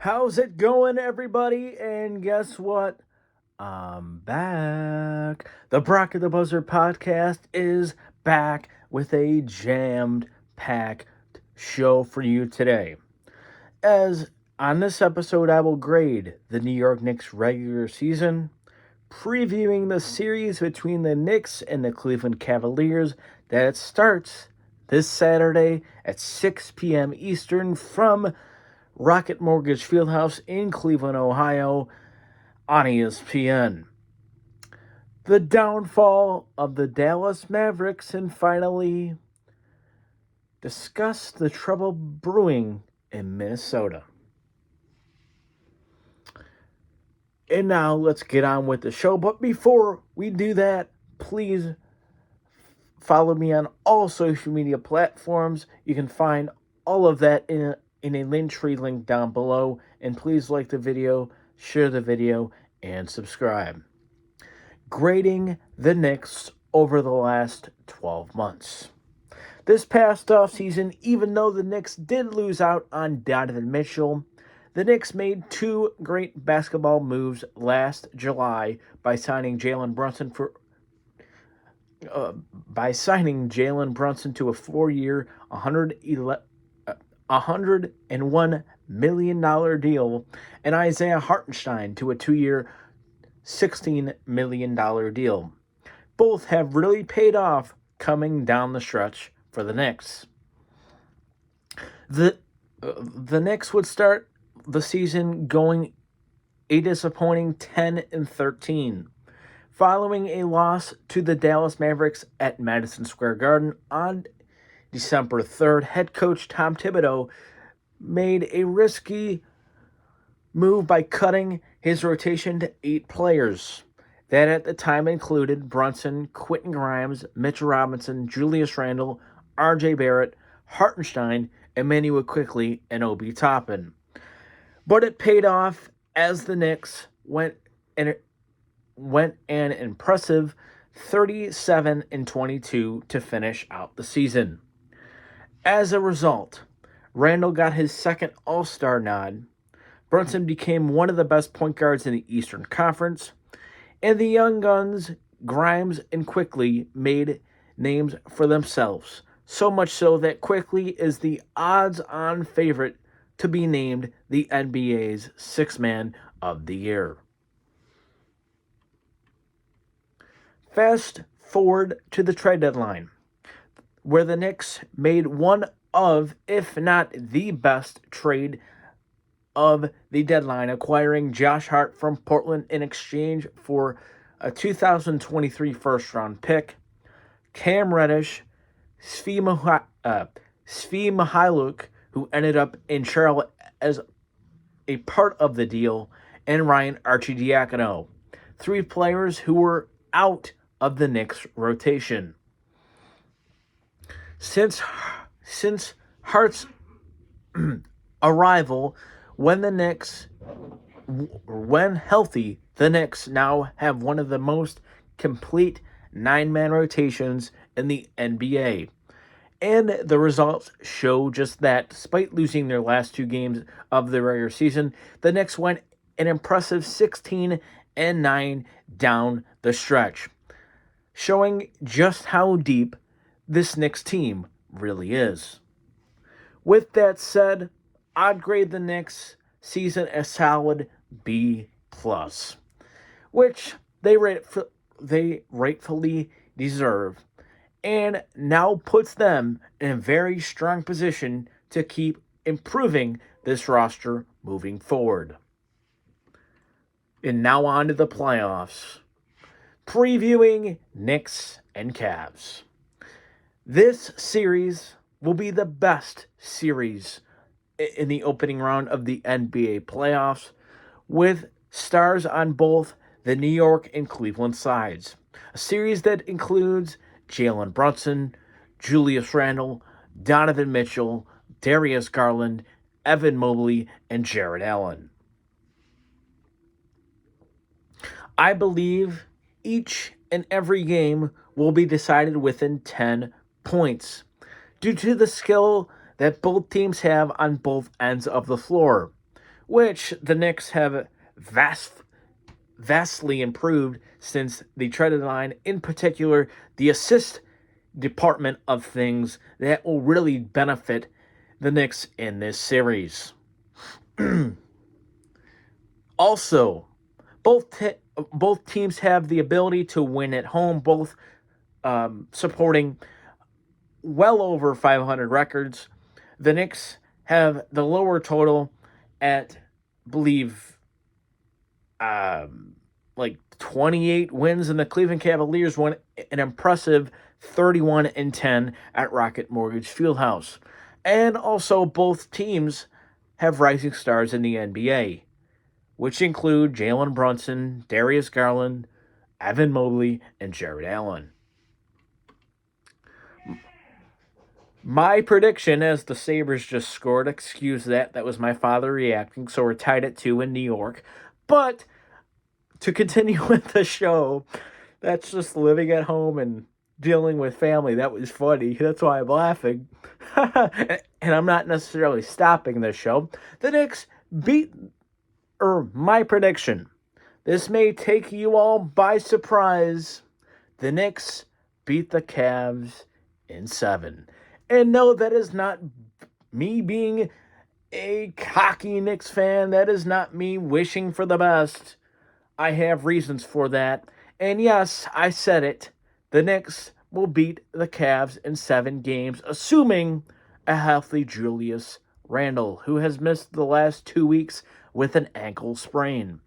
How's it going, everybody? And guess what? I'm back. The Brock of the Buzzer podcast is back with a jammed packed show for you today. As on this episode, I will grade the New York Knicks regular season, previewing the series between the Knicks and the Cleveland Cavaliers that starts this Saturday at 6 p.m. Eastern from Rocket Mortgage Fieldhouse in Cleveland, Ohio on ESPN. The downfall of the Dallas Mavericks, and finally discuss the trouble brewing in Minnesota. And now let's get on with the show. But before we do that, please follow me on all social media platforms. You can find all of that in a Linktree link down below. And please like the video, share the video, and subscribe. Grading the Knicks over the last 12 months. This past offseason, even though the Knicks did lose out on Donovan Mitchell, the Knicks made two great basketball moves last July by signing Jalen Brunson to a 4-year, $101 million deal, and Isaiah Hartenstein to a 2-year, $16 million deal. Both have really paid off coming down the stretch for the Knicks. The Knicks would start the season going a disappointing 10-13, following a loss to the Dallas Mavericks at Madison Square Garden on December 3rd. Head coach Tom Thibodeau made a risky move by cutting his rotation to 8 players. That at the time included Brunson, Quentin Grimes, Mitch Robinson, Julius Randle, R.J. Barrett, Hartenstein, Emmanuel Quickley, and Obi Toppin. But it paid off as the Knicks went an impressive 37-22 to finish out the season. As a result, Randle got his second All-Star nod. Brunson became one of the best point guards in the Eastern Conference, and the young guns, Grimes and Quickley, made names for themselves, so much so that Quickley is the odds-on favorite to be named the NBA's Sixth Man of the Year. Fast forward to the trade deadline, where the Knicks made one of, if not the best trade of the deadline, acquiring Josh Hart from Portland in exchange for a 2023 first-round pick, Cam Reddish, Svi Mykhailiuk, who ended up in Charlotte as a part of the deal, and Ryan Arcidiacono, 3 players who were out of the Knicks rotation. Since Hart's arrival, when healthy, the Knicks now have one of the most complete 9-man rotations in the NBA. And the results show just that. Despite losing their last 2 games of the regular season, the Knicks went an impressive 16-9 down the stretch, showing just how deep this Knicks team really is. With that said, I'd grade the Knicks season a solid B+, which they rightfully deserve, and now puts them in a very strong position to keep improving this roster moving forward. And now on to the playoffs. Previewing Knicks and Cavs. This series will be the best series in the opening round of the NBA playoffs, with stars on both the New York and Cleveland sides. A series that includes Jalen Brunson, Julius Randle, Donovan Mitchell, Darius Garland, Evan Mobley, and Jarrett Allen. I believe each and every game will be decided within 10 points due to the skill that both teams have on both ends of the floor, which the Knicks have vastly improved since the traded line, in particular the assist department of things that will really benefit the Knicks in this series. Also, both teams have the ability to win at home, both supporting well over 500 records. The Knicks have the lower total at, believe, like 28 wins, and the Cleveland Cavaliers won an impressive 31-10 at Rocket Mortgage Fieldhouse. And also, both teams have rising stars in the NBA, which include Jalen Brunson, Darius Garland, Evan Mobley, and Jared Allen. My prediction, as the Sabres just scored, excuse that was my father reacting, so we're tied at 2 in New York. But to continue with the show, that's just living at home and dealing with family. That was funny. That's why I'm laughing. And I'm not necessarily stopping the show. The Knicks beat, my prediction. This may take you all by surprise. The Knicks beat the Cavs in 7. And no, that is not me being a cocky Knicks fan. That is not me wishing for the best. I have reasons for that. And yes, I said it. The Knicks will beat the Cavs in 7 games, assuming a healthy Julius Randle, who has missed the last 2 weeks with an ankle sprain.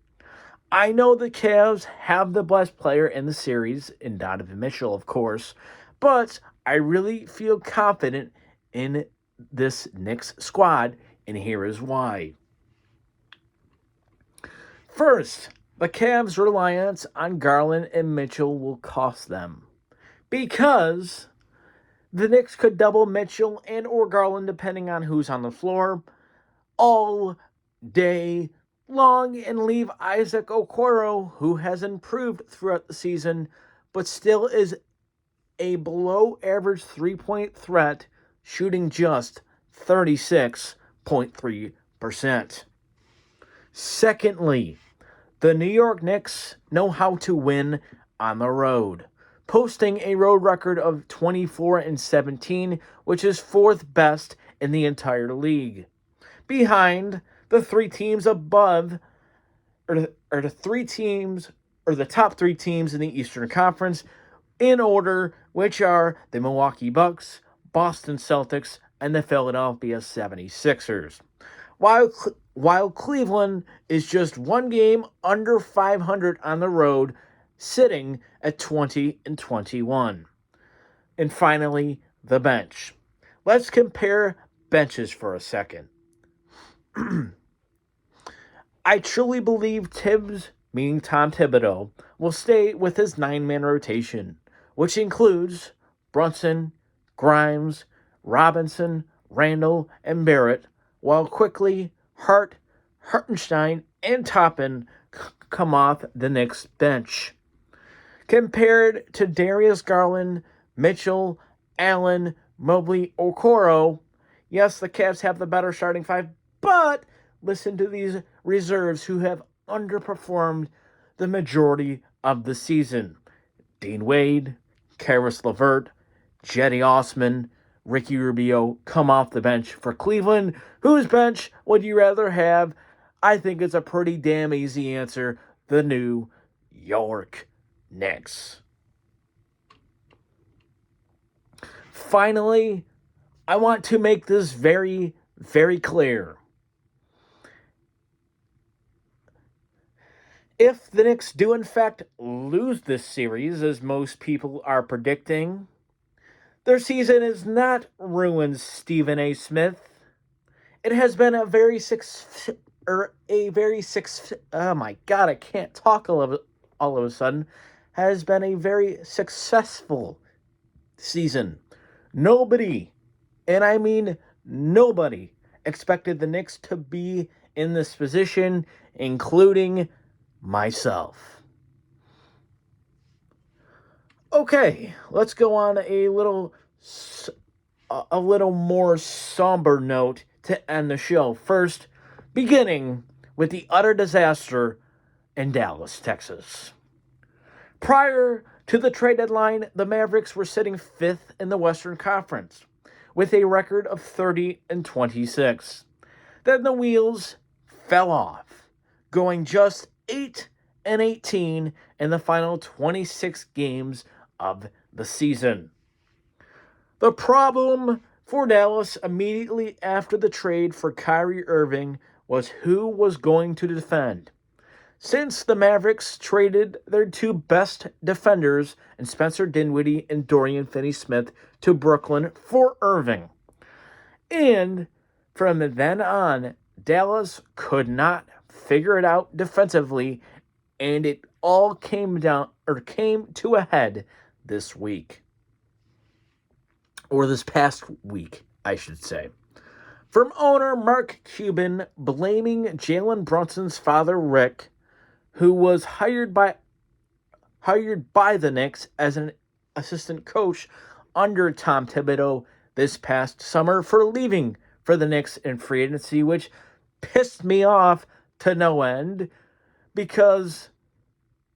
I know the Cavs have the best player in the series, in Donovan Mitchell, of course, but I really feel confident in this Knicks squad, and here is why. First, the Cavs' reliance on Garland and Mitchell will cost them, because the Knicks could double Mitchell and or Garland, depending on who's on the floor, all day long, and leave Isaac Okoro, who has improved throughout the season, but still is a below-average three-point threat, shooting just 36.3%. Secondly, the New York Knicks know how to win on the road, posting a road record of 24-17, which is 4th best in the entire league, behind the 3 teams above, or the 3 teams, or the top 3 teams in the Eastern Conference, in order, which are the Milwaukee Bucks, Boston Celtics, and the Philadelphia 76ers. While Cleveland is just 1 game under 500 on the road, sitting at 20-21. And finally, the bench. Let's compare benches for a second. I truly believe Tibbs, meaning Tom Thibodeau, will stay with his 9-man rotation, which includes Brunson, Grimes, Robinson, Randall, and Barrett, while quickly Hartenstein, and Toppin come off the Knicks bench. Compared to Darius Garland, Mitchell, Allen, Mobley, Okoro, yes, the Cavs have the better starting 5, but listen to these reserves who have underperformed the majority of the season. Dean Wade, Karis LeVert, Jetty Osman, Ricky Rubio come off the bench for Cleveland. Whose bench would you rather have? I think it's a pretty damn easy answer. The New York Knicks. Finally, I want to make this very, very clear. If the Knicks do in fact lose this series, as most people are predicting, their season is not ruined, Stephen A. Smith. It has been a very oh my God, I can't talk all of a sudden. Has been a very successful season. Nobody, and I mean nobody, expected the Knicks to be in this position, including myself. Okay, let's go on a little more somber note to end the show. First, beginning with the utter disaster in Dallas, Texas. Prior to the trade deadline, the Mavericks were sitting 5th in the Western Conference with a record of 30-26. Then the wheels fell off, going just 8-18 in the final 26 games of the season. The problem for Dallas immediately after the trade for Kyrie Irving was who was going to defend. Since the Mavericks traded their two best defenders in Spencer Dinwiddie and Dorian Finney-Smith to Brooklyn for Irving. And from then on, Dallas could not figure it out defensively, and it all came to a head this week. Or this past week, I should say. From owner Mark Cuban blaming Jalen Brunson's father Rick, who was hired by the Knicks as an assistant coach under Tom Thibodeau this past summer, for leaving for the Knicks in free agency, which pissed me off to no end, because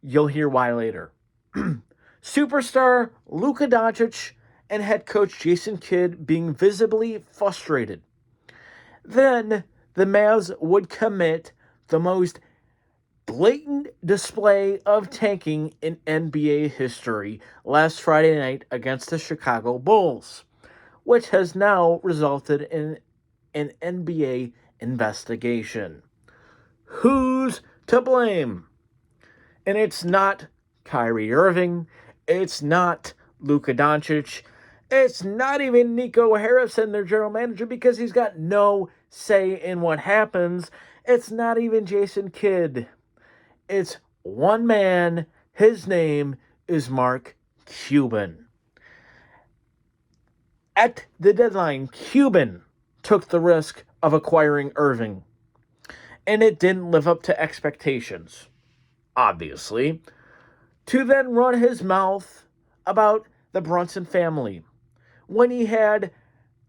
you'll hear why later. Superstar Luka Doncic and head coach Jason Kidd being visibly frustrated. Then the Mavs would commit the most blatant display of tanking in NBA history last Friday night against the Chicago Bulls, which has now resulted in an NBA investigation. Who's to blame? And it's not Kyrie Irving, it's not Luka Doncic, it's not even Nico Harrison, their general manager, because he's got no say in what happens. It's not even Jason Kidd. It's one man. His name is Mark Cuban. At the deadline, Cuban took the risk of acquiring Irving, and it didn't live up to expectations, obviously, to then run his mouth about the Brunson family when he had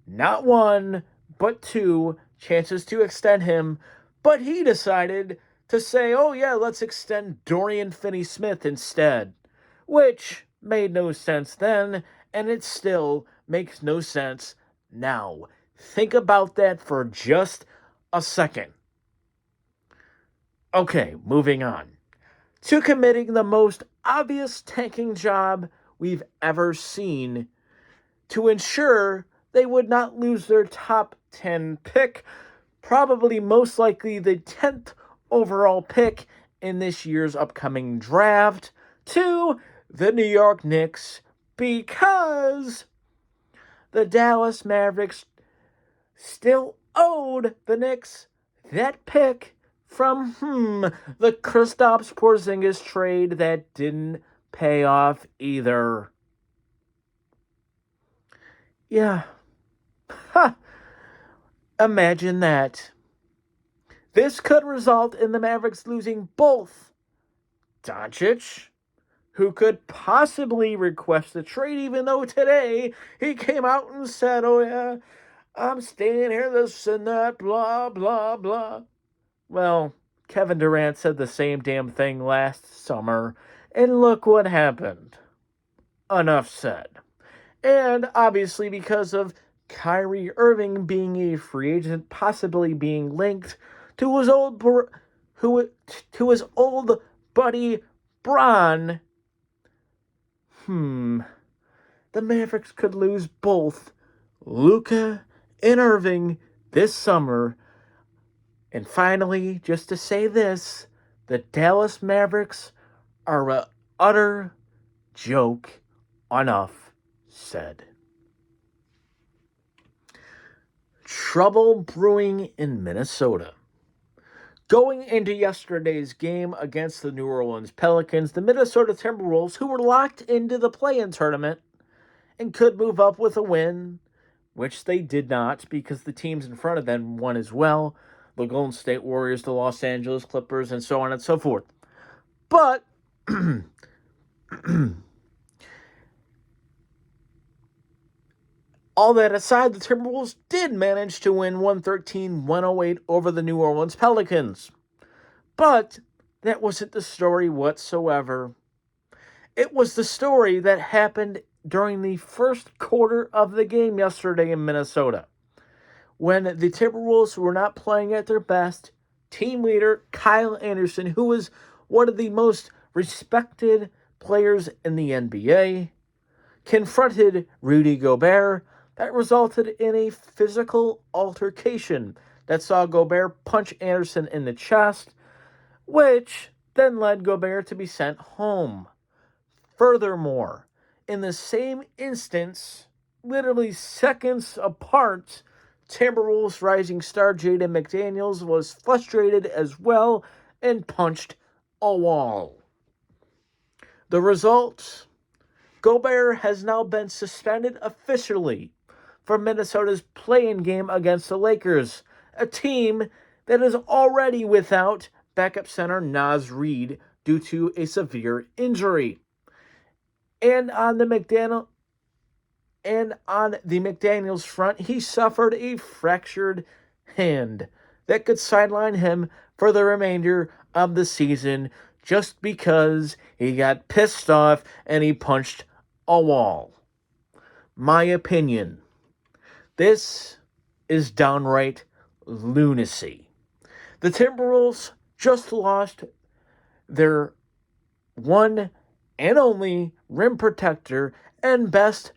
not one, but two chances to extend him, but he decided to say, oh yeah, let's extend Dorian Finney-Smith instead, which made no sense then, and it still makes no sense now. Think about that for just a second. Okay, moving on to committing the most obvious tanking job we've ever seen to ensure they would not lose their top 10 pick, probably most likely the 10th overall pick in this year's upcoming draft, to the New York Knicks, because the Dallas Mavericks still owed the Knicks that pick from the Kristaps Porzingis trade that didn't pay off either. Yeah. Ha! Imagine that. This could result in the Mavericks losing both Doncic, who could possibly request a trade, even though today he came out and said, oh yeah, I'm staying here, this and that, blah, blah, blah. Well, Kevin Durant said the same damn thing last summer, and look what happened. Enough said. And obviously because of Kyrie Irving being a free agent, possibly being linked to his old buddy Bron, the Mavericks could lose both Luka and Irving this summer. And finally, just to say this, the Dallas Mavericks are an utter joke. Enough said. Trouble brewing in Minnesota. Going into yesterday's game against the New Orleans Pelicans, the Minnesota Timberwolves, who were locked into the play-in tournament and could move up with a win, which they did not because the teams in front of them won as well, the Golden State Warriors, the Los Angeles Clippers, and so on and so forth. But all that aside, the Timberwolves did manage to win 113-108 over the New Orleans Pelicans. But that wasn't the story whatsoever. It was the story that happened during the first quarter of the game yesterday in Minnesota, when the Timberwolves were not playing at their best. Team leader Kyle Anderson, who was one of the most respected players in the NBA, confronted Rudy Gobert. That resulted in a physical altercation that saw Gobert punch Anderson in the chest, which then led Gobert to be sent home. Furthermore, in the same instance, literally seconds apart, Timberwolves rising star Jaden McDaniels was frustrated as well and punched a wall. The result? Gobert has now been suspended officially from Minnesota's play-in game against the Lakers, a team that is already without backup center Naz Reid due to a severe injury. And on the McDaniels front, he suffered a fractured hand that could sideline him for the remainder of the season just because he got pissed off and he punched a wall. My opinion, this is downright lunacy. The Timberwolves just lost their one and only rim protector and best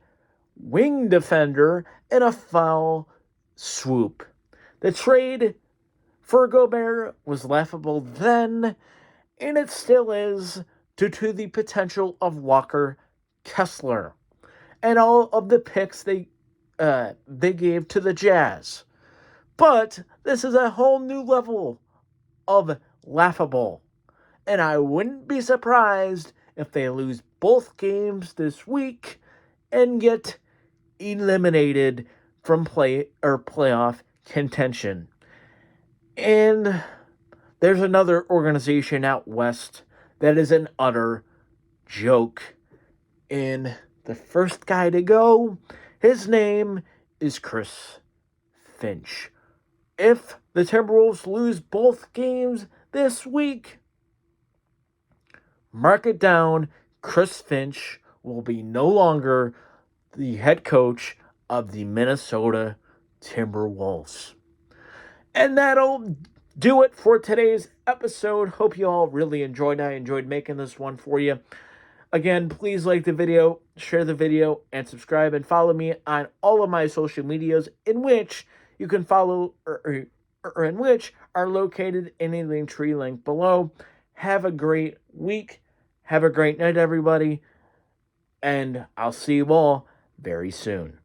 wing defender in a foul swoop. The trade for Gobert was laughable then, and it still is due to the potential of Walker Kessler and all of the picks they gave to the Jazz. But this is a whole new level of laughable, and I wouldn't be surprised if they lose both games this week and get eliminated from playoff contention. And there's another organization out west that is an utter joke. And the first guy to go, his name is Chris Finch. If the Timberwolves lose both games this week, mark it down, Chris Finch will be no longer the head coach of the Minnesota Timberwolves. And that'll do it for today's episode. Hope you all really enjoyed it. I enjoyed making this one for you. Again, please like the video, share the video, and subscribe, and follow me on all of my social medias in which you can follow or in which are located in a link tree link below. Have a great week. Have a great night, everybody. And I'll see you all very soon.